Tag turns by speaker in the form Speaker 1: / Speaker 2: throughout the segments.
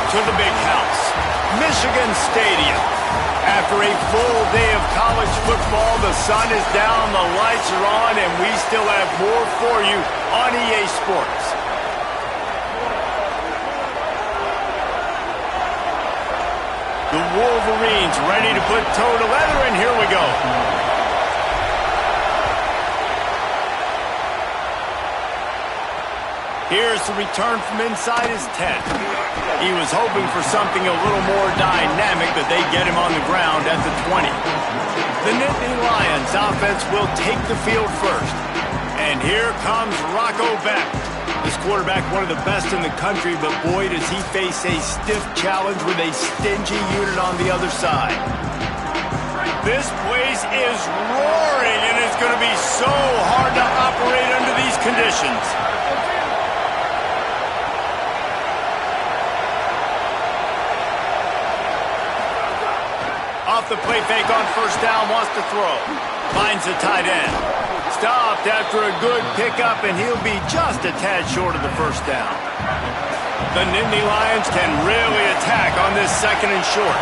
Speaker 1: to the big house, Michigan Stadium. After a full day of college football, the sun is down, the lights are on, and we still have more for you on EA Sports. The Wolverines ready to put toe to leather, and here we go. Here's the return from inside his 10. He was hoping for something a little more dynamic, but they get him on the ground at the 20. The Nittany Lions offense will take the field first. And here comes Rocco Beck. This quarterback, one of the best in the country, but boy, does he face a stiff challenge with a stingy unit on the other side. This place is roaring, and it's going to be so hard to operate under these conditions. Off the play fake on first down, wants to throw. Finds the tight end. Stopped after a good pickup, and he'll be just a tad short of the first down. The Nittany Lions can really attack on this second and short.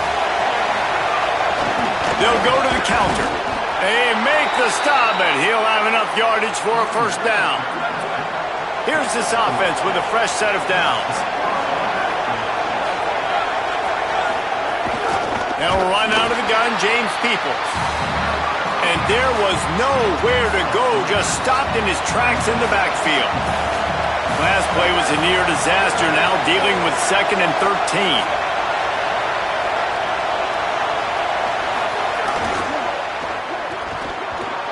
Speaker 1: They'll go to the counter. They make the stop, but he'll have enough yardage for a first down. Here's this offense with a fresh set of downs. They'll run out of the gun, James Peoples. And there was nowhere to go, just stopped in his tracks in the backfield. Last play was a near disaster, now dealing with 2nd and 13.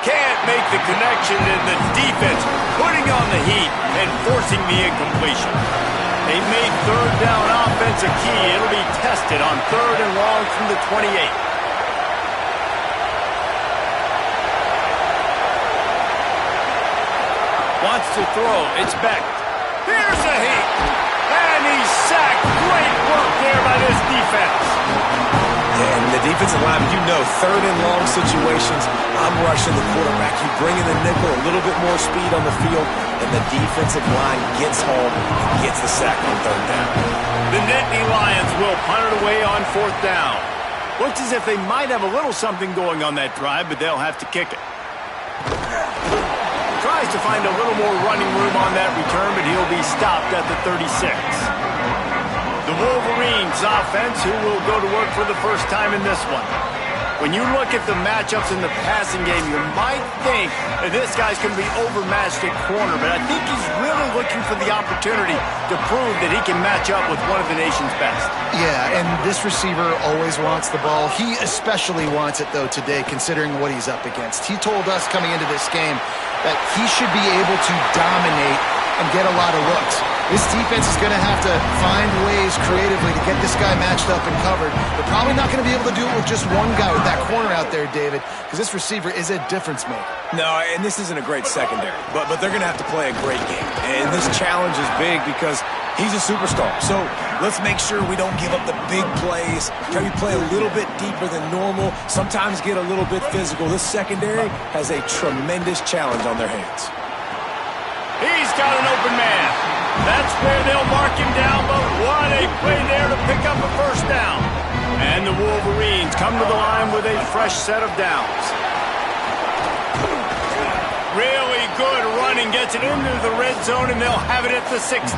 Speaker 1: Can't make the connection, and the defense putting on the heat and forcing the incompletion. They made third down offense a key. It'll be tested on 3rd and long from the 28. Wants to throw. It's Beck. Here's a heat. And he's sacked. Great work there by this defense.
Speaker 2: And the defensive lineman, you know, 3rd and long situations, I'm rushing the quarterback. You bring in the nickel, a little bit more speed on the field, and the defensive line gets home and gets the sack on 3rd down.
Speaker 1: The Nittany Lions will punt it away on 4th down. Looks as if they might have a little something going on that drive, but they'll have to kick it. Tries to find a little more running room on that return, but he'll be stopped at the 36. The Wolverines offense, who will go to work for the first time in this one. When you look at the matchups in the passing game, you might think that this guy's going to be overmatched at corner, but I think he's really looking for the opportunity to prove that he can match up with one of the nation's best.
Speaker 3: Yeah, and this receiver always wants the ball. He especially wants it, though, today, considering what he's up against. He told us coming into this game that he should be able to dominate and get a lot of looks. This defense is going to have to find ways creatively to get this guy matched up and covered. They're probably not going to be able to do it with just one guy with that corner out there, David, because this receiver is a difference maker.
Speaker 2: No, and this isn't a great secondary, but they're going to have to play a great game. And this challenge is big because he's a superstar. So let's make sure we don't give up the big plays. Can we play a little bit deeper than normal? Sometimes get a little bit physical. This secondary has a tremendous challenge on their hands.
Speaker 1: He's got an open man. That's where they'll mark him down, but what a play there to pick up a first down. And the Wolverines come to the line with a fresh set of downs. Really good running, gets it into the red zone, and they'll have it at the 16.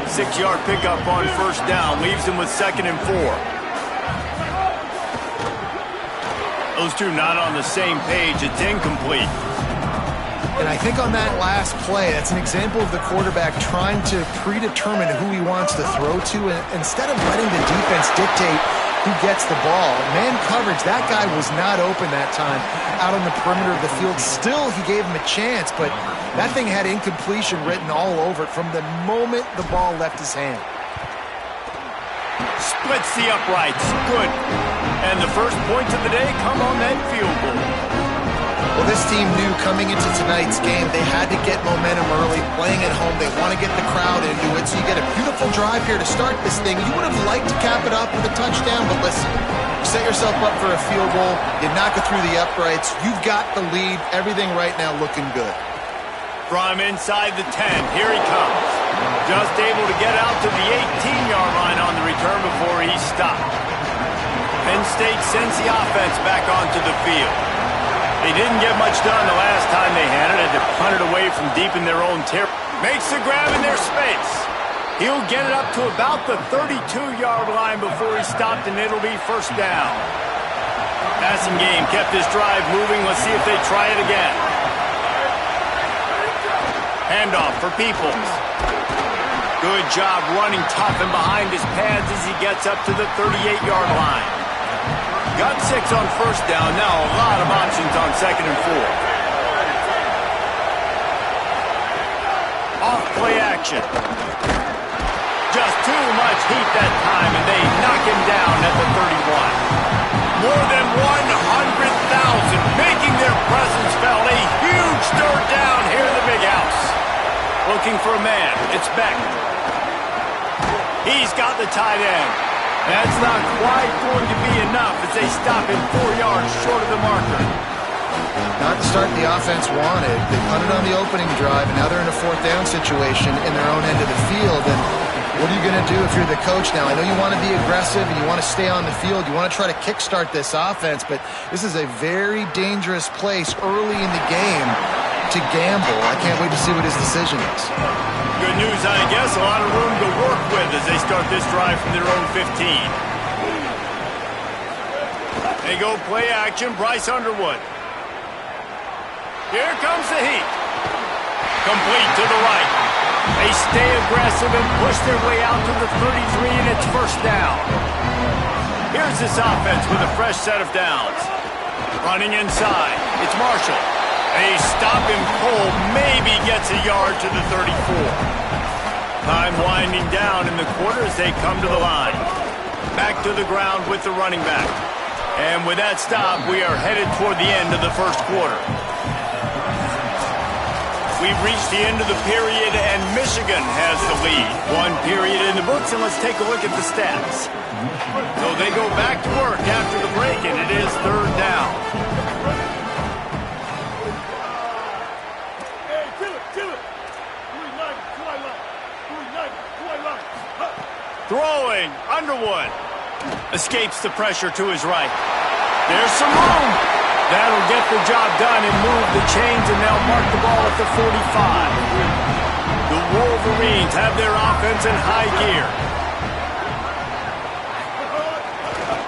Speaker 1: 6-yard pickup on first down, leaves them with 2nd and 4. Those two not on the same page. It's incomplete.
Speaker 3: And I think on that last play, that's an example of the quarterback trying to predetermine who he wants to throw to, and instead of letting the defense dictate who gets the ball. Man coverage, that guy was not open that time out on the perimeter of the field. Still, he gave him a chance, but that thing had incompletion written all over it from the moment the ball left his hand.
Speaker 1: Splits the uprights. Good. And the first points of the day come on that field goal.
Speaker 3: Well, this team knew coming into tonight's game they had to get momentum early, playing at home. They want to get the crowd into it, so you get a beautiful drive here to start this thing. You would have liked to cap it up with a touchdown, but listen, you set yourself up for a field goal, you knock it through the uprights, you've got the lead, everything right now looking good.
Speaker 1: From inside the 10, here he comes. Just able to get out to the 18-yard line on the return before he stopped. Penn State sends the offense back onto the field. They didn't get much done the last time they had it. Had to punt it away from deep in their own territory. Makes the grab in their space. He'll get it up to about the 32-yard line before he stopped, and it'll be first down. Passing game kept this drive moving. Let's see if they try it again. Handoff for Peoples. Good job running tough and behind his pads as he gets up to the 38-yard line. Got 6 on first down. Now a lot of options on 2nd and 4. Off play action. Just too much heat that time, and they knock him down at the 31. More than 100,000 making their presence felt. A huge third down here in the big house. Looking for a man. It's Beck. He's got the tight end. That's not quite going to be enough as they stop him 4 yards short of the marker.
Speaker 3: Not the start the offense wanted. They punted on the opening drive, and now they're in a 4th down situation in their own end of the field. And what are you going to do if you're the coach now? I know you want to be aggressive and you want to stay on the field. You want to try to kickstart this offense, but this is a very dangerous place early in the game to gamble. I can't wait to see what his decision is.
Speaker 1: Good news, I guess. A lot of room to work with as they start this drive from their own 15. They go play action. Bryce Underwood. Here comes the heat. Complete to the right. They stay aggressive and push their way out to the 33, and it's first down. Here's this offense with a fresh set of downs. Running inside. It's Marshall. They stop him cold. Maybe gets a yard to the 34. Time winding down in the quarter as they come to the line. Back to the ground with the running back. And with that stop, we are headed toward the end of the first quarter. We've reached the end of the period, and Michigan has the lead. 1 period in the books, and let's take a look at the stats. So they go back to work after the break, and it is 3rd down. Throwing, Underwood. Escapes the pressure to his right. There's some room. That'll get the job done and move the chains, and they'll mark the ball at the 45. The Wolverines have their offense in high gear.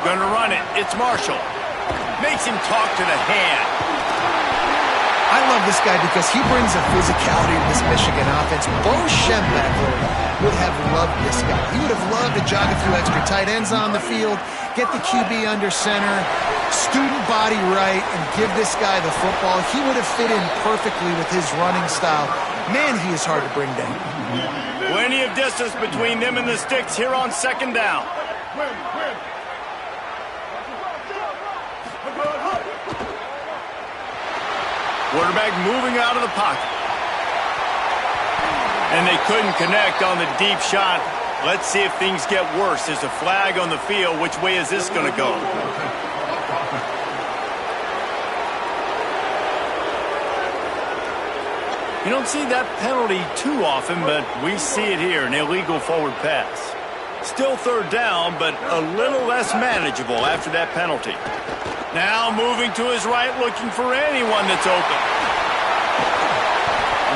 Speaker 1: Gonna run it. It's Marshall. Makes him talk to the hand.
Speaker 3: I love this guy because he brings a physicality to this Michigan offense. Bo Schembechler would have loved this guy. He would have loved to jog a few extra tight ends on the field, get the QB under center, student body right, and give this guy the football. He would have fit in perfectly with his running style. Man, he is hard to bring down.
Speaker 1: Plenty of distance between them and the sticks here on 2nd down. Quarterback moving out of the pocket. And they couldn't connect on the deep shot. Let's see if things get worse. There's a flag on the field. Which way is this going to go? You don't see that penalty too often, but we see it here, an illegal forward pass. Still 3rd down, but a little less manageable after that penalty. Now moving to his right, looking for anyone that's open.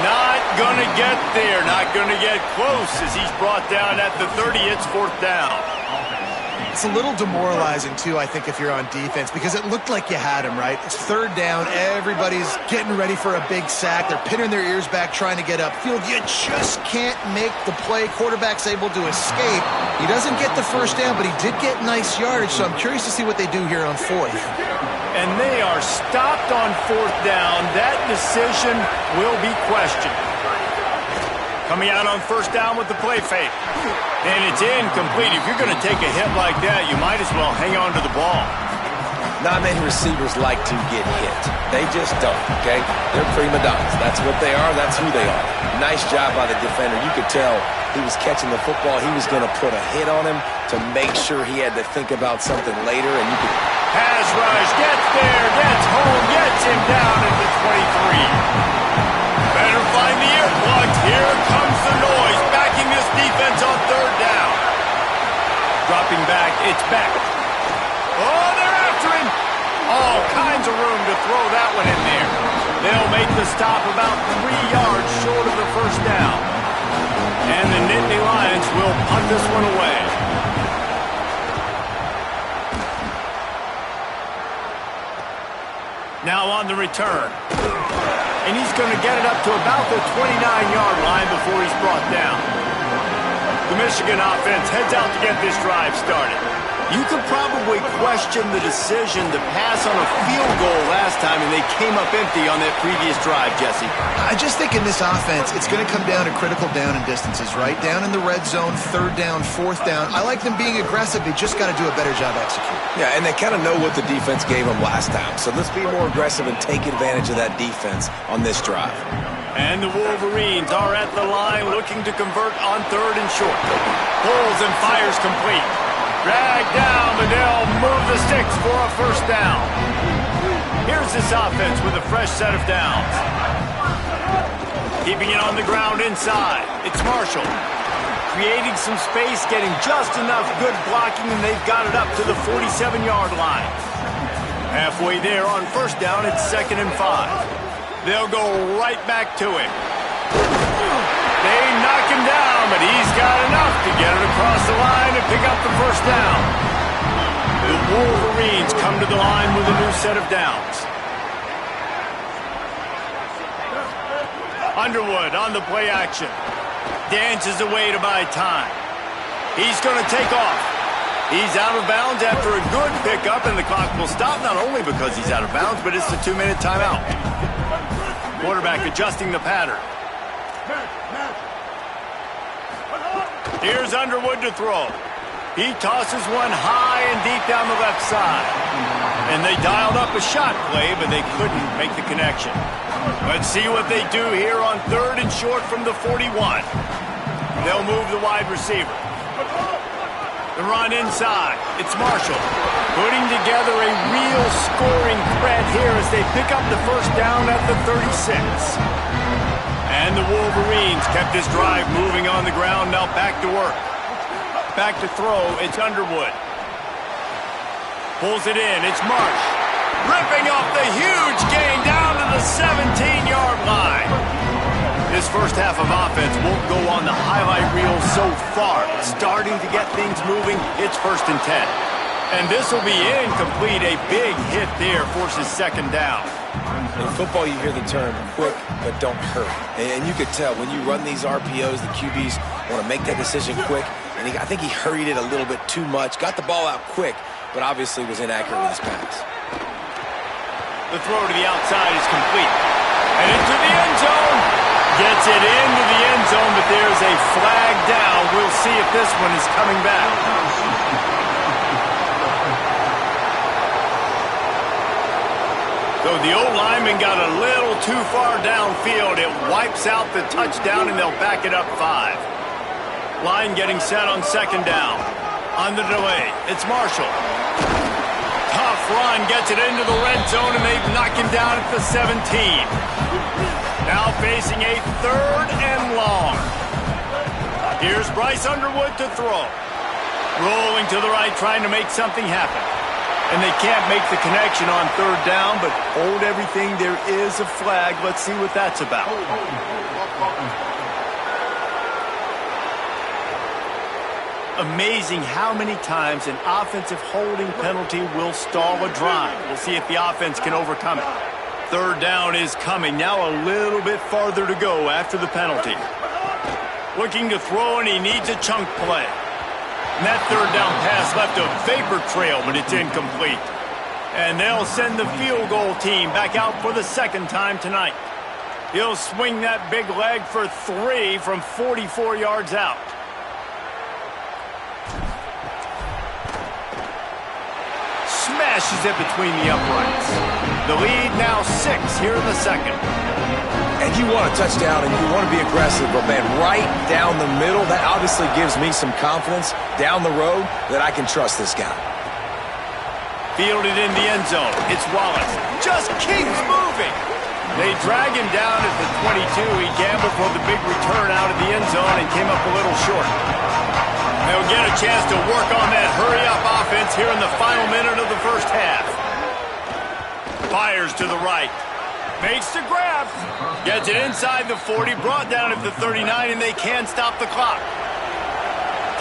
Speaker 1: Not going to get there, not going to get close as he's brought down at the 30. It's 4th down.
Speaker 3: It's a little demoralizing, too, I think, if you're on defense, because it looked like you had him, right? It's 3rd down. Everybody's getting ready for a big sack. They're pinning their ears back, trying to get upfield. You just can't make the play. Quarterback's able to escape. He doesn't get the 1st down, but he did get nice yardage, so I'm curious to see what they do here on 4th.
Speaker 1: And they are stopped on 4th down. That decision will be questioned. Coming out on 1st down with the play fake. And it's incomplete. If you're going to take a hit like that, you might as well hang on to the ball.
Speaker 2: Not many receivers like to get hit. They just don't, okay? They're prima donnas. That's what they are. That's who they are. Nice job by the defender. You could tell he was catching the football. He was going to put a hit on him to make sure he had to think about something later. And you could...
Speaker 1: Pass rush, gets there, gets home, gets him down at the 23. Better find the earplugs. Here comes the noise. Backing this It's Beck. Oh, they're after him. All kinds of room to throw that one in there. They'll make the stop about 3 yards short of the first down. And the Nittany Lions will punt this one away. Now on the return. And he's going to get it up to about the 29-yard line before he's brought down. The Michigan offense heads out to get this drive started. You could probably question the decision to pass on a field goal last time, and they came up empty on that previous drive, Jesse.
Speaker 3: I just think in this offense, it's going to come down to critical down and distances, right? Down in the red zone, 3rd down, 4th down. I like them being aggressive. They just got to do a better job executing.
Speaker 2: Yeah, and they kind of know what the defense gave them last time. So let's be more aggressive and take advantage of that defense on this drive.
Speaker 1: And the Wolverines are at the line looking to convert on 3rd and short. Pulls and fires complete. Drag down, but they'll move the sticks for a first down. Here's this offense with a fresh set of downs. Keeping it on the ground inside. It's Marshall. Creating some space, getting just enough good blocking, and they've got it up to the 47-yard line. Halfway there on first down, it's 2nd and 5. They'll go right back to him. They knock him down, but he's got enough to get it across the line and pick up the first down. The Wolverines come to the line with a new set of downs. Underwood on the play action. Dances away to buy time. He's going to take off. He's out of bounds after a good pickup, and the clock will stop not only because he's out of bounds, but it's a 2-minute timeout. Quarterback adjusting the pattern. Here's Underwood to throw. He tosses one high and deep down the left side. And they dialed up a shot play, but they couldn't make the connection. Let's see what they do here on 3rd and short from the 41. They'll move the wide receiver. The run inside. It's Marshall putting together a real scoring threat here as they pick up the first down at the 36. And the Wolverines kept this drive moving on the ground. Now back to work. Back to throw. It's Underwood. Pulls it in. It's Marsh. Ripping off the huge gain down to the 17-yard line. This first half of offense won't go on the highlight reel so far. Starting to get things moving. It's 1st and 10. And this will be incomplete. A big hit there forces 2nd down.
Speaker 2: In football, you hear the term quick, but don't hurry. And you could tell when you run these RPOs, the QBs want to make that decision quick. And I think he hurried it a little bit too much. Got the ball out quick, but obviously was inaccurate with his pass.
Speaker 1: The throw to the outside is complete. And into the end zone. Gets it into the end zone, but there's a flag down. We'll see if this one is coming back. So the old lineman got a little too far downfield. It wipes out the touchdown, and they'll back it up 5. Line getting set on 2nd down. On the delay, it's Marshall. Tough run, gets it into the red zone, and they knock him down at the 17. Now facing a 3rd and long. Here's Bryce Underwood to throw. Rolling to the right, trying to make something happen. And they can't make the connection on 3rd down, but hold everything. There is a flag. Let's see what that's about. Amazing how many times an offensive holding penalty will stall a drive. We'll see if the offense can overcome it. 3rd down is coming. Now a little bit farther to go after the penalty. Looking to throw, and he needs a chunk play. And that 3rd down pass left a vapor trail, but it's incomplete. And they'll send the field goal team back out for the 2nd time tonight. He'll swing that big leg for 3 from 44 yards out. Smashes it between the uprights. The lead now 6 here in the 2nd.
Speaker 2: And you want a touchdown and you want to be aggressive, but man, right down the middle, that obviously gives me some confidence down the road that I can trust this guy.
Speaker 1: Fielded in the end zone. It's Wallace. Just keeps moving. They drag him down at the 22. He gambled for the big return out of the end zone and came up a little short. They'll get a chance to work on that hurry-up offense here in the final minute of the first half. Fires to the right. Makes the grab. Gets it inside the 40, brought down at the 39, and they can stop the clock.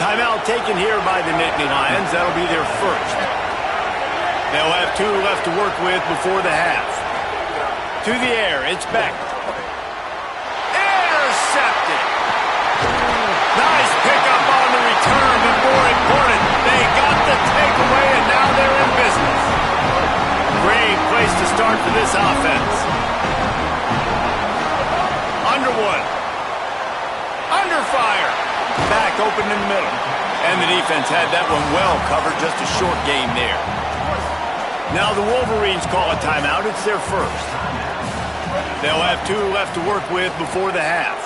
Speaker 1: Timeout taken here by the Nittany Lions. That'll be their first. They'll have 2 left to work with before the half. To the air, it's Beck. Intercepted. Nice pickup on the return, but more important, they got the takeaway, and now they're in business. Great place to start for this offense. Underwood. Under fire. Back open in the middle. And the defense had that one well covered. Just a short game there. Now the Wolverines call a timeout. It's their first. They'll have 2 left to work with before the half.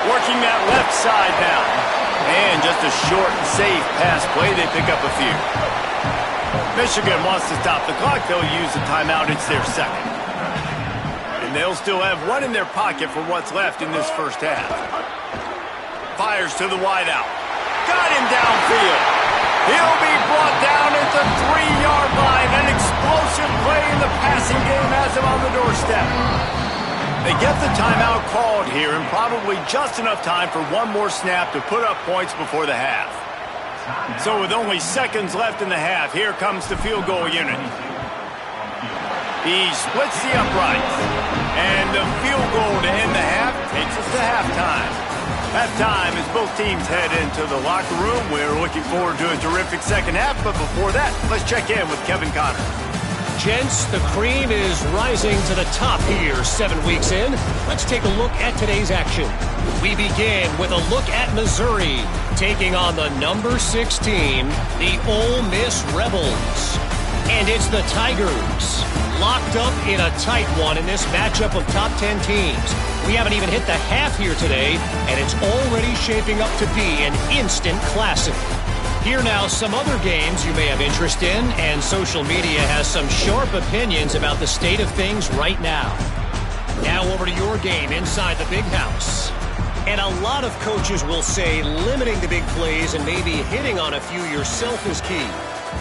Speaker 1: Working that left side now. And just a short and safe pass play. They pick up a few. Michigan wants to stop the clock. They'll use the timeout. It's their second. And they'll still have 1 in their pocket for what's left in this first half. Fires to the wideout. Got him downfield. He'll be brought down at the 3-yard line. An explosive play in the passing game has him on the doorstep. They get the timeout called here, and probably just enough time for 1 more snap to put up points before the half. So with only seconds left in the half, here comes the field goal unit. He splits the uprights. And the field goal to end the half takes us to halftime. Halftime as both teams head into the locker room. We're looking forward to a terrific second half, but before that, let's check in with Kevin Connor.
Speaker 4: Gents, the cream is rising to the top here 7 weeks in. Let's take a look at today's action. We begin with a look at Missouri, taking on the number 6 team, the Ole Miss Rebels. And it's the Tigers, locked up in a tight one in this matchup of top 10 teams. We haven't even hit the half here today, and it's already shaping up to be an instant classic. Here now, some other games you may have interest in, and social media has some sharp opinions about the state of things right now. Now over to your game inside the big house. And a lot of coaches will say limiting the big plays and maybe hitting on a few yourself is key.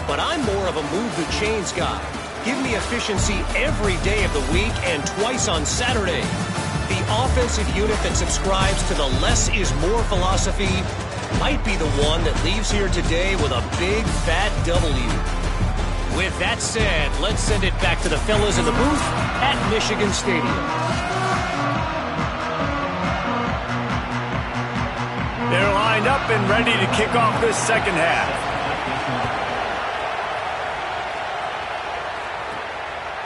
Speaker 4: But I'm more of a move the chains guy. Give me efficiency every day of the week and twice on Saturday. The offensive unit that subscribes to the less is more philosophy might be the one that leaves here today with a big fat W. With that said, let's send it back to the fellas in the booth at Michigan Stadium.
Speaker 1: They're lined up and ready to kick off this second half.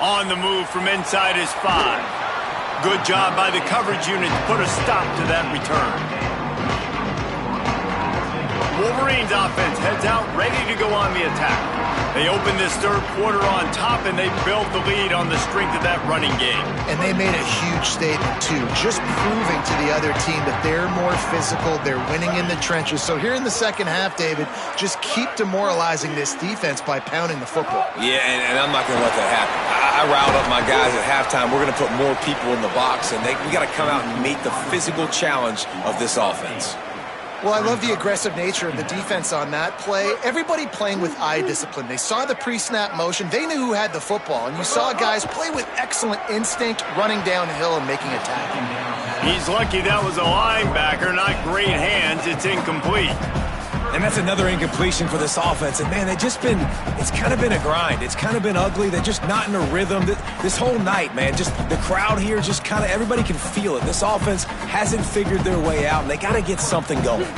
Speaker 1: On the move from inside is 5. Good job by the coverage unit to put a stop to that return. Wolverines offense heads out, ready to go on the attack. They open this third quarter on top, and they built the lead on the strength of that running game.
Speaker 3: And they made a huge statement, too, just proving to the other team that they're more physical, they're winning in the trenches. So here in the second half, David, just keep demoralizing this defense by pounding the football.
Speaker 2: Yeah, and I'm not going to let that happen. I riled up my guys at halftime. We're going to put more people in the box, and we got to come out and meet the physical challenge of this offense.
Speaker 3: Well, I love the aggressive nature of the defense on that play. Everybody playing with eye discipline. They saw the pre-snap motion. They knew who had the football. And you saw guys play with excellent instinct, running downhill and making a tackle.
Speaker 1: He's lucky that was a linebacker, not great hands. It's incomplete.
Speaker 2: And that's another incompletion for this offense. And, man, it's kind of been a grind. It's kind of been ugly. They're just not in a rhythm. This whole night, man, just the crowd here just kind of everybody can feel it. This offense hasn't figured their way out, and they got to get something going.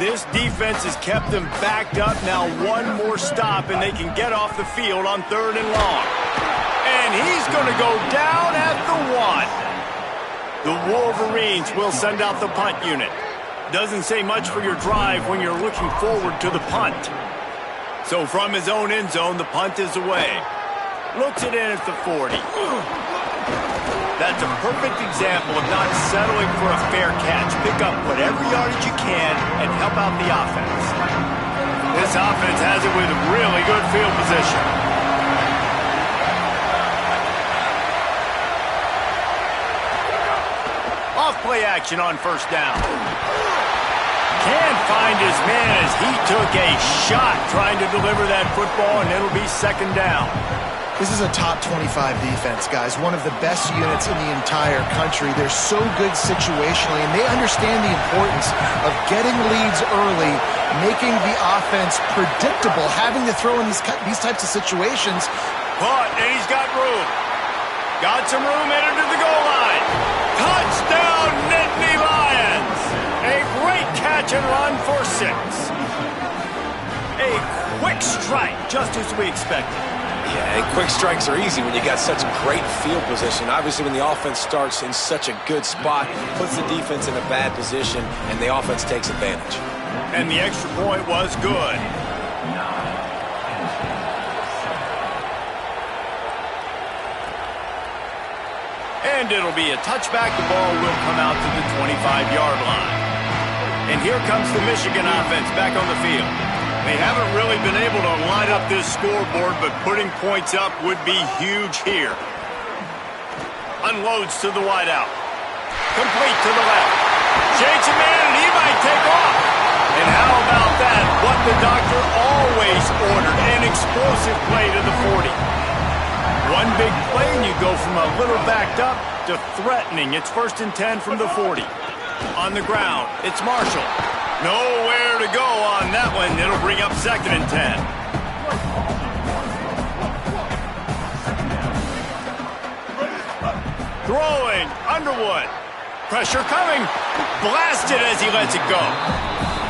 Speaker 1: This defense has kept them backed up. Now 1 more stop, and they can get off the field on 3rd and long. And he's going to go down at the 1. The Wolverines will send out the punt unit. Doesn't say much for your drive when you're looking forward to the punt. So from his own end zone, the punt is away. Looks it in at the 40. That's a perfect example of not settling for a fair catch. Pick up whatever yardage you can and help out the offense. This offense has it with really good field position. Off play action on 1st down. Can't find his man as he took a shot trying to deliver that football, and it'll be second down.
Speaker 3: This is a top 25 defense, guys. One of the best units in the entire country. They're so good situationally, and they understand the importance of getting leads early, making the offense predictable, having to throw in these types of situations.
Speaker 1: Caught, and he's got room. Got some room headed to the goal line. Touchdown, Nittany Lions! A great catch and run for 6. A quick strike, just as we expected.
Speaker 2: Yeah, and quick strikes are easy when you got such great field position. Obviously, when the offense starts in such a good spot, puts the defense in a bad position, and the offense takes advantage.
Speaker 1: And the extra point was good. And it'll be a touchback. The ball will come out to the 25-yard line. And here comes the Michigan offense back on the field. They haven't really been able to line up this scoreboard, but putting points up would be huge here. Unloads to the wideout. Complete to the left. Shakes a man, and he might take off. And how about that? What the doctor always ordered, an explosive play to the 40. One big play, and you go from a little backed up to threatening. It's 1st and 10 from the 40. On the ground, it's Marshall. Nowhere to go on that one. It'll bring up 2nd and 10. Throwing, Underwood. Pressure coming. Blasted as he lets it go.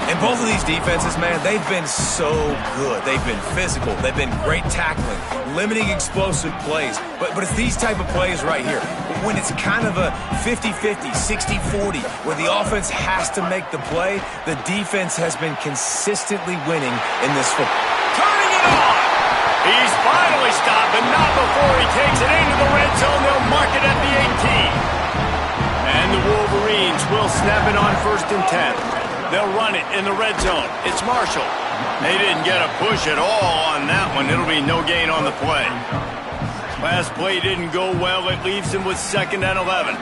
Speaker 2: And both of these defenses, man, they've been so good. They've been physical. They've been great tackling, limiting explosive plays. But it's these type of plays right here, when it's kind of a 50-50, 60-40, where the offense has to make the play, the defense has been consistently winning in this football.
Speaker 1: Turning it on! He's finally stopped, but not before he takes it into the red zone. They'll mark it at the 18. And the Wolverines will snap it on 1st and 10. They'll run it in the red zone. It's Marshall. They didn't get a push at all on that one. It'll be no gain on the play. Last play didn't go well. It leaves him with 2nd and 11.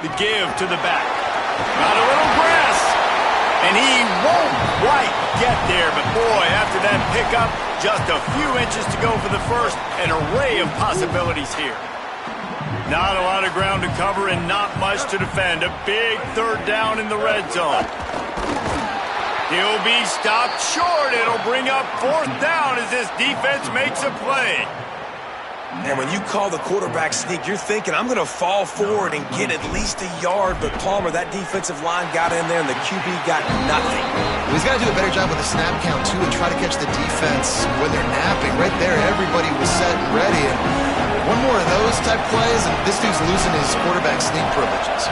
Speaker 1: The give to the back. Got a little grass. And he won't quite get there. But boy, after that pickup, just a few inches to go for the first. An array of possibilities here. Not a lot of ground to cover and not much to defend. A big 3rd down in the red zone. He'll be stopped short. It'll bring up 4th down as this defense makes a play.
Speaker 2: And when you call the quarterback sneak, you're thinking, I'm going to fall forward and get at least a yard. But Palmer, that defensive line got in there and the QB got nothing.
Speaker 3: He's got to do a better job with the snap count, too, and try to catch the defense when they're napping. Right there, everybody was set and ready. And one more of those type plays, and this dude's losing his quarterback sneak privileges.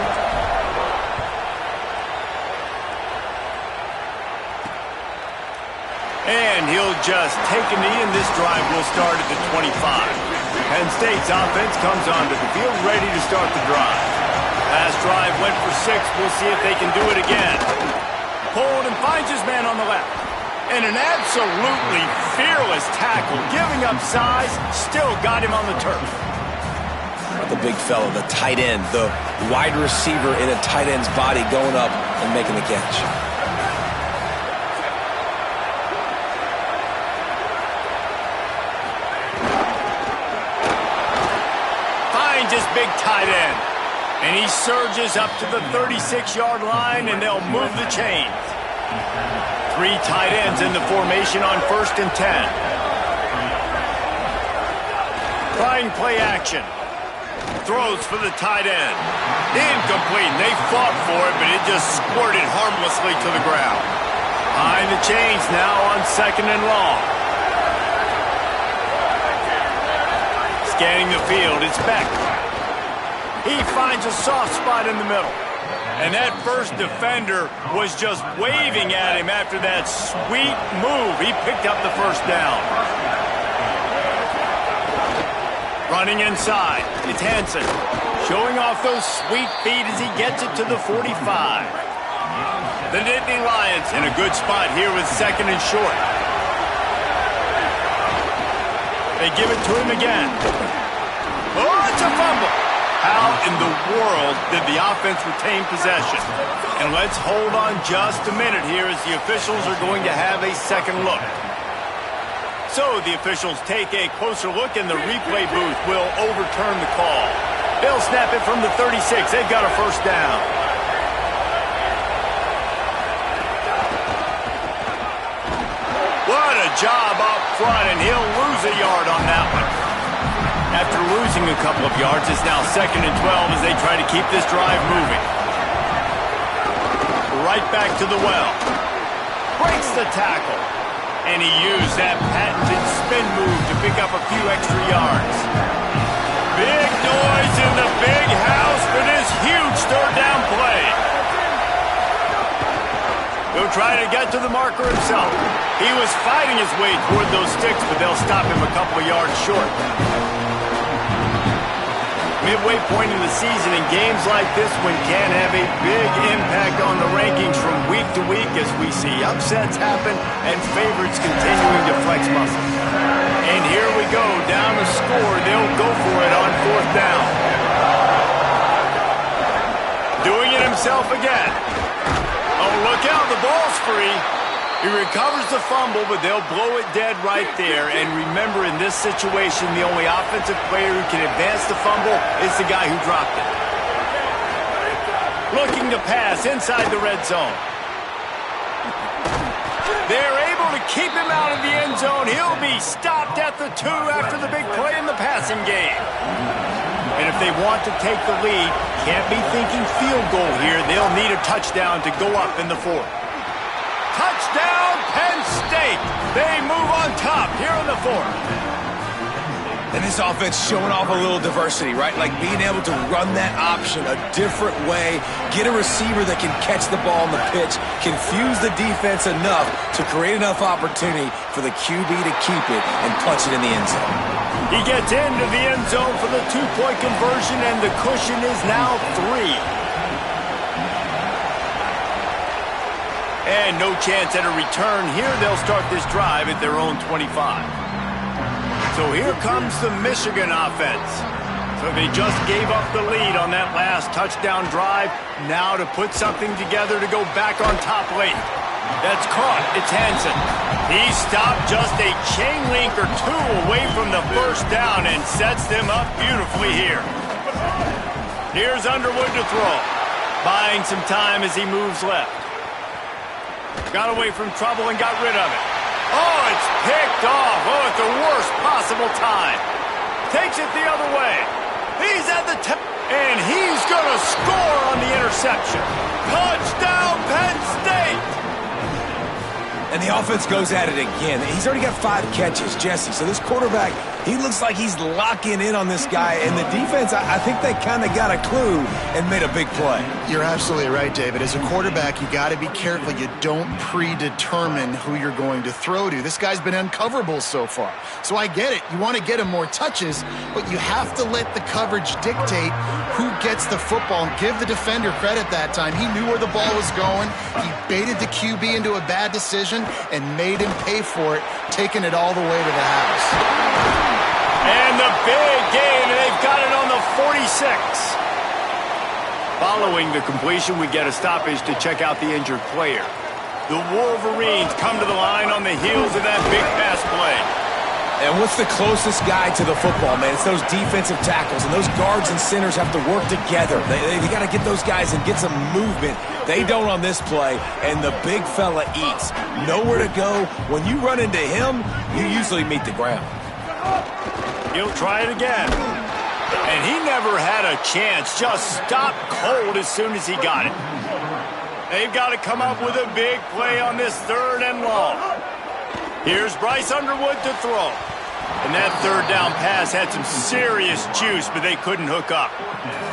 Speaker 1: And he'll just take a knee, and this drive will start at the 25. Penn State's offense comes onto the field ready to start the drive. Last drive went for 6. We'll see if they can do it again. Pulled and finds his man on the left. And an absolutely fearless tackle, giving up size, still got him on the turf.
Speaker 2: The big fella, the tight end, the wide receiver in a tight end's body going up and making the catch.
Speaker 1: Finds his big tight end. And he surges up to the 36-yard line, and they'll move the chains. 3 tight ends in the formation on 1st and 10. Trying play action. Throws for the tight end. Incomplete. They fought for it, but it just squirted harmlessly to the ground. Behind the chains now on 2nd and long. Scanning the field, it's Beck. He finds a soft spot in the middle. And that first defender was just waving at him after that sweet move. He picked up the 1st down. Running inside, it's Hansen. Showing off those sweet feet as he gets it to the 45. The Nittany Lions in a good spot here with 2nd and short. They give it to him again. Oh, it's a fumble. How in the world did the offense retain possession? And let's hold on just a minute here as the officials are going to have a second look. So the officials take a closer look and the replay booth will overturn the call. They'll snap it from the 36. They've got a first down. What a job up front, and he'll lose a yard on that one. After losing a couple of yards, it's now 2nd and 12 as they try to keep this drive moving. Right back to the well. Breaks the tackle. And he used that patented spin move to pick up a few extra yards. Big noise in the big house for this huge third down play. He'll try to get to the marker himself. He was fighting his way toward those sticks, but they'll stop him a couple of yards short. Midway point in the season, and games like this one can have a big impact on the rankings from week to week as we see upsets happen and favorites continuing to flex muscles. And here we go, down the score. They'll go for it on 4th down. Doing it himself again. Oh, look out, the ball's free. He recovers the fumble, but they'll blow it dead right there. And remember, in this situation, the only offensive player who can advance the fumble is the guy who dropped it. Looking to pass inside the red zone. They're able to keep him out of the end zone. He'll be stopped at the 2 after the big play in the passing game. And if they want to take the lead, can't be thinking field goal here. They'll need a touchdown to go up in the 4th. Touchdown, Penn State. They move on top here in the 4th.
Speaker 2: And this offense showing off a little diversity, right? Like being able to run that option a different way, get a receiver that can catch the ball on the pitch, confuse the defense enough to create enough opportunity for the QB to keep it and punch it in the end zone.
Speaker 1: He gets into the end zone for the 2-point conversion, and the cushion is now 3. And no chance at a return here. They'll start this drive at their own 25. So here comes the Michigan offense. So they just gave up the lead on that last touchdown drive. Now to put something together to go back on top late. That's caught. It's Hansen. He stopped just a chain link or 2 away from the first down and sets them up beautifully here. Here's Underwood to throw. Buying some time as he moves left. Got away from trouble and got rid of it. Oh, it's picked off. Oh, at the worst possible time. Takes it the other way. He's at the and he's going to score on the interception. Touchdown, Penn State!
Speaker 2: And the offense goes at it again. He's already got 5 catches, Jesse. So this quarterback, he looks like he's locking in on this guy. And the defense, I think they kind of got a clue and made a big play.
Speaker 3: You're absolutely right, David. As a quarterback, you got to be careful. You don't predetermine who you're going to throw to. This guy's been uncoverable so far. So I get it. You want to get him more touches, but you have to let the coverage dictate who gets the football. And give the defender credit that time. He knew where the ball was going. He baited the QB into a bad decision and made him pay for it, taking it all the way to the house.
Speaker 1: And the big gain, they've got it on the 46. Following the completion, we get a stoppage to check out the injured player. The Wolverines come to the line on the heels of that big pass play.
Speaker 2: And what's the closest guy to the football, man? It's those defensive tackles, and those guards and centers have to work together. They got to get those guys and get some movement. They don't on this play, and the big fella eats. Nowhere to go. When you run into him, you usually meet the ground.
Speaker 1: He'll try it again. And he never had a chance. Just stopped cold as soon as he got it. They've got to come up with a big play on this 3rd and long. Here's Bryce Underwood to throw. And that 3rd down pass had some serious juice, but they couldn't hook up.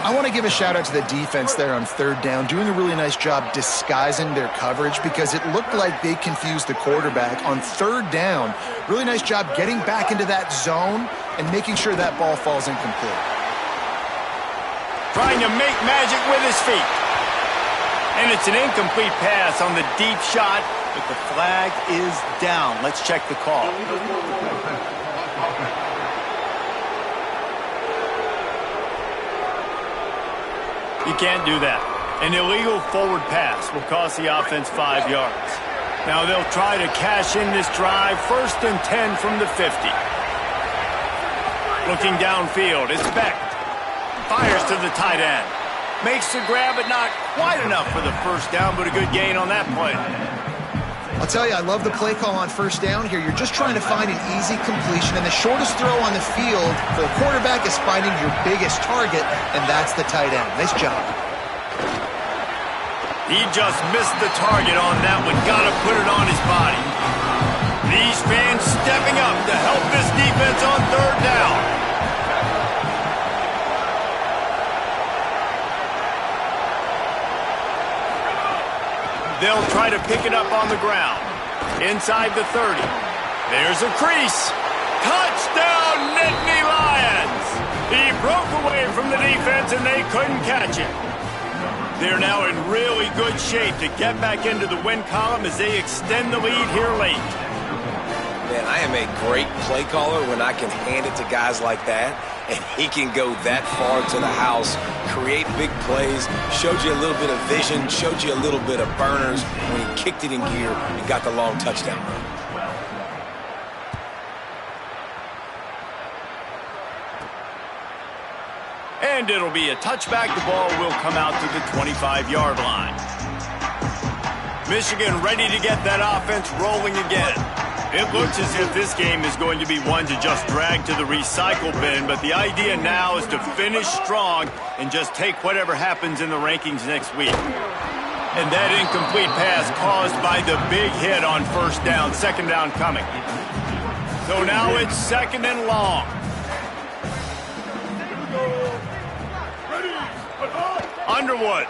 Speaker 3: I want to give a shout out to the defense there on 3rd down, doing a really nice job disguising their coverage because it looked like they confused the quarterback on 3rd down. Really nice job getting back into that zone and making sure that ball falls incomplete.
Speaker 1: Trying to make magic with his feet. And it's an incomplete pass on the deep shot, but the flag is down. Let's check the call. You can't do that. An illegal forward pass will cost the offense 5 yards. Now they'll try to cash in this drive, 1st and 10 from the 50. Looking downfield, it's Beck. Fires to the tight end. Makes the grab, but not quite enough for the first down, but a good gain on that play.
Speaker 3: I'll tell you, I love the play call on 1st down here. You're just trying to find an easy completion, and the shortest throw on the field for the quarterback is finding your biggest target, and that's the tight end. Nice job.
Speaker 1: He just missed the target on that one. Got to put it on his body. These fans stepping up to help this defense on 3rd down. They'll try to pick it up on the ground. Inside the 30. There's a crease. Touchdown, Nittany Lions! He broke away from the defense and they couldn't catch him. They're now in really good shape to get back into the win column as they extend the lead here late.
Speaker 2: Man, I am a great play caller when I can hand it to guys like that, and he can go that far to the house, create big plays, showed you a little bit of vision, showed you a little bit of burners when he kicked it in gear and got the long touchdown run.
Speaker 1: And it'll be a touchback. The ball will come out to the 25-yard line. Michigan ready to get that offense rolling again. It looks as if this game is going to be one to just drag to the recycle bin, but the idea now is to finish strong and just take whatever happens in the rankings next week. And that incomplete pass caused by the big hit on 1st down, 2nd down coming. So now it's 2nd and long. Underwood.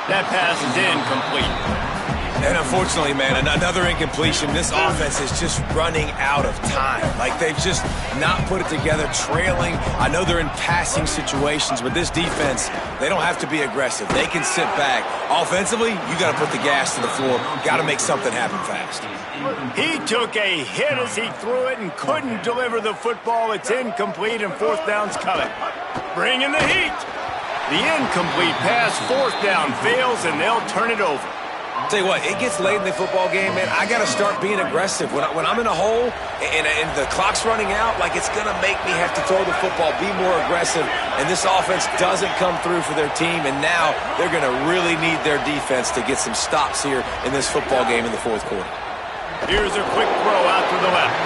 Speaker 1: That pass is incomplete.
Speaker 2: And unfortunately, man, another incompletion. This offense is just running out of time. Like, they've just not put it together, trailing. I know they're in passing situations, but this defense, they don't have to be aggressive. They can sit back. Offensively, you got to put the gas to the floor. Got to make something happen fast.
Speaker 1: He took a hit as he threw it and couldn't deliver the football. It's incomplete, and 4th down's coming. Bring in the heat. The incomplete pass, 4th down, fails, and they'll turn it over.
Speaker 2: Tell you what, it gets late in the football game, man. I got to start being aggressive. When I'm in a hole and the clock's running out, like, it's going to make me have to throw the football, be more aggressive. And this offense doesn't come through for their team, and now they're going to really need their defense to get some stops here in this football game in the 4th quarter.
Speaker 1: Here's a quick throw out to the left.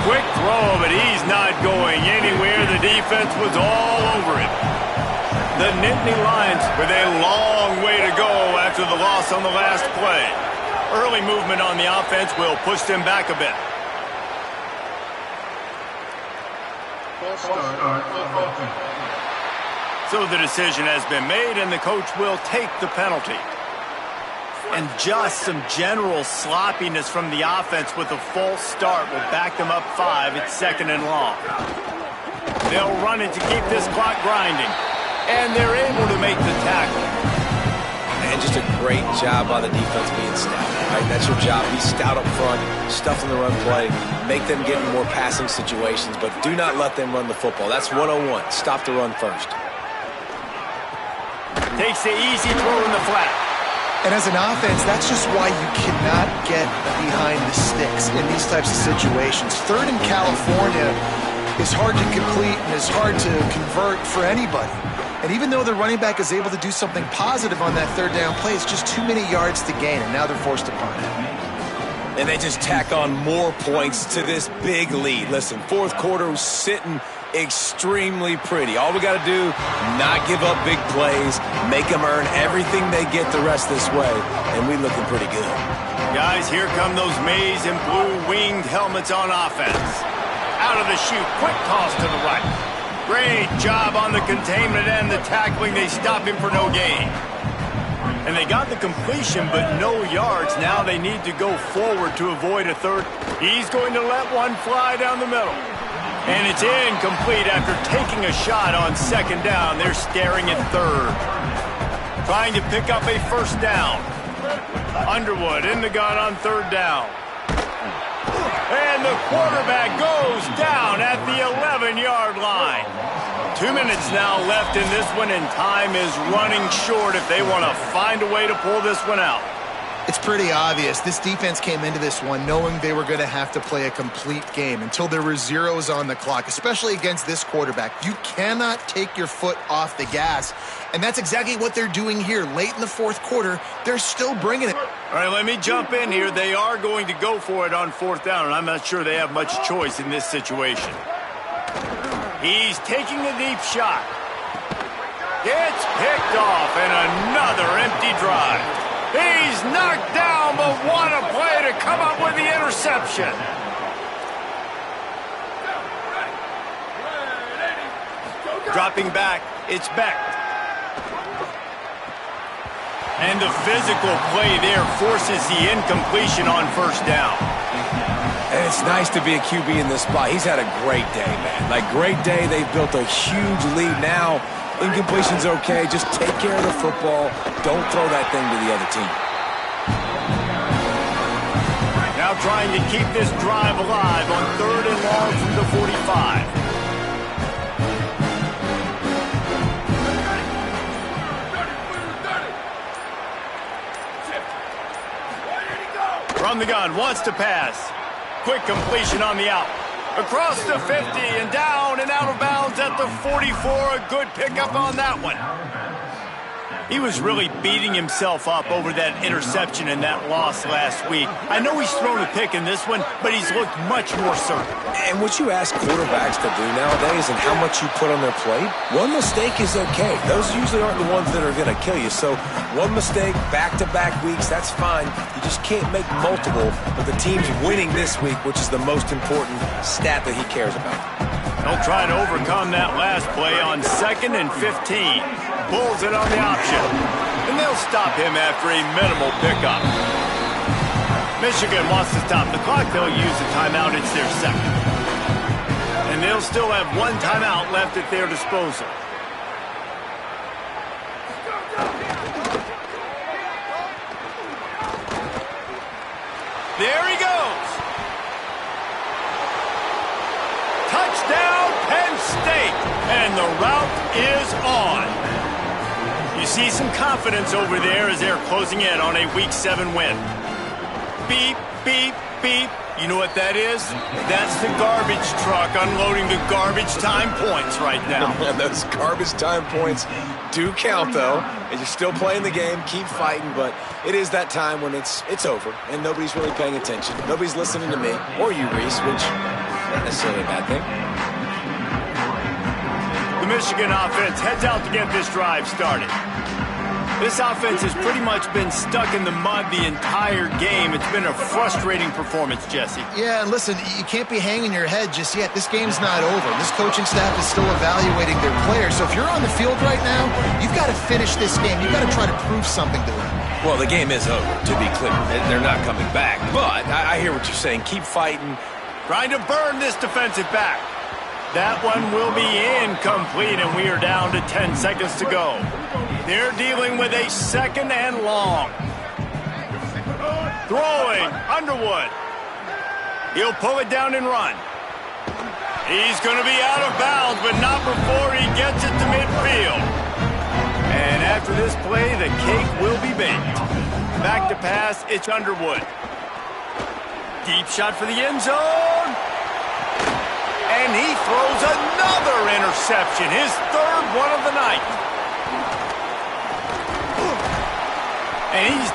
Speaker 1: Quick throw, but he's not going anywhere. The defense was all over it. The Nittany Lions with a long way to go after the loss on the last play. Early movement on the offense will push them back a bit. So the decision has been made, and the coach will take the penalty. And just some general sloppiness from the offense with a false start will back them up 5. It's 2nd and long. They'll run it to keep this clock grinding. And they're able to make the tackle.
Speaker 2: And just a great job by the defense being stout. Right? That's your job. Be stout up front, stuff in the run play, make them get in more passing situations, but do not let them run the football. That's 101. Stop the run first.
Speaker 1: Takes the easy throw in the flat.
Speaker 3: And as an offense, that's just why you cannot get behind the sticks in these types of situations. 3rd in California is hard to complete and is hard to convert for anybody. And even though the running back is able to do something positive on that 3rd down play, it's just too many yards to gain, and now they're forced to punt it.
Speaker 2: And they just tack on more points to this big lead. Listen, 4th quarter was sitting extremely pretty. All we got to do, not give up big plays, make them earn everything they get the rest this way, and we looking pretty good.
Speaker 1: Guys, here come those maize and blue winged helmets on offense. Out of the chute, quick toss to the right. Great job on the containment and the tackling. They stop him for no gain. And they got the completion, but no yards. Now they need to go forward to avoid a 3rd. He's going to let one fly down the middle. And it's incomplete after taking a shot on 2nd down. They're staring at 3rd. Trying to pick up a 1st down. Underwood in the gun on 3rd down. And the quarterback goes down at the 11-yard line. 2 minutes now left in this one, and time is running short if they want to find a way to pull this one out.
Speaker 3: It's pretty obvious. This defense came into this one knowing they were going to have to play a complete game until there were zeros on the clock, especially against this quarterback. You cannot take your foot off the gas, and that's exactly what they're doing here. Late in the fourth quarter, they're still bringing it.
Speaker 1: All right, let me jump in here. They are going to go for it on fourth down, and I'm not sure they have much choice in this situation. He's taking a deep shot. It's picked off, and another empty drive. He's knocked down, but what a play to come up with the interception. Dropping back, it's Beck. And the physical play there forces the incompletion on first down.
Speaker 2: And it's nice to be a QB in this spot. He's had a great day, man. Like, great day. They've built a huge lead now. Incompletion's okay. Just take care of the football. Don't throw that thing to the other team.
Speaker 1: Now trying to keep this drive alive on 3rd and long from the 45. From the gun, wants to pass. Quick completion on the out. Across the 50 and down and out of bounds at the 44. A good pickup on that one. He was really beating himself up over that interception and that loss last week. I know he's thrown a pick in this one, but he's looked much more certain.
Speaker 2: And what you ask quarterbacks to do nowadays and how much you put on their plate, one mistake is okay. Those usually aren't the ones that are going to kill you. So one mistake, back-to-back weeks, that's fine. You just can't make multiple, but the team's winning this week, which is the most important stat that he cares about.
Speaker 1: They'll try to overcome that last play on 2nd and 15. Pulls it on the option. And they'll stop him after a minimal pickup. Michigan wants to stop the clock. They'll use a timeout. It's their second. And they'll still have one timeout left at their disposal. There he goes. Touchdown, Penn State. And the route is on. You see some confidence over there as they're closing in on a Week 7 win. Beep, beep, beep. You know what that is? That's the garbage truck unloading the garbage time points right now.
Speaker 2: And those garbage time points do count, though. And you're still playing the game, keep fighting, but it is that time when it's over, and nobody's really paying attention. Nobody's listening to me, or you, Reese, which is not necessarily a bad thing.
Speaker 1: The Michigan offense heads out to get this drive started. This offense has pretty much been stuck in the mud the entire game. It's been a frustrating performance, Jesse.
Speaker 3: Yeah, and listen, you can't be hanging your head just yet. This game's not over. This coaching staff is still evaluating their players. So if you're on the field right now, you've got to finish this game. You've got to try to prove something to them.
Speaker 2: Well, the game is over, to be clear. They're not coming back. But I hear what you're saying. Keep fighting.
Speaker 1: Trying to burn this defensive back. That one will be incomplete, and we are down to 10 seconds to go. They're dealing with a 2nd and long. Throwing, Underwood. He'll pull it down and run. He's going to be out of bounds, but not before he gets it to midfield. And after this play, the cake will be baked. Back to pass, it's Underwood. Deep shot for the end zone. And he throws another interception, his 3rd one of the night. And he's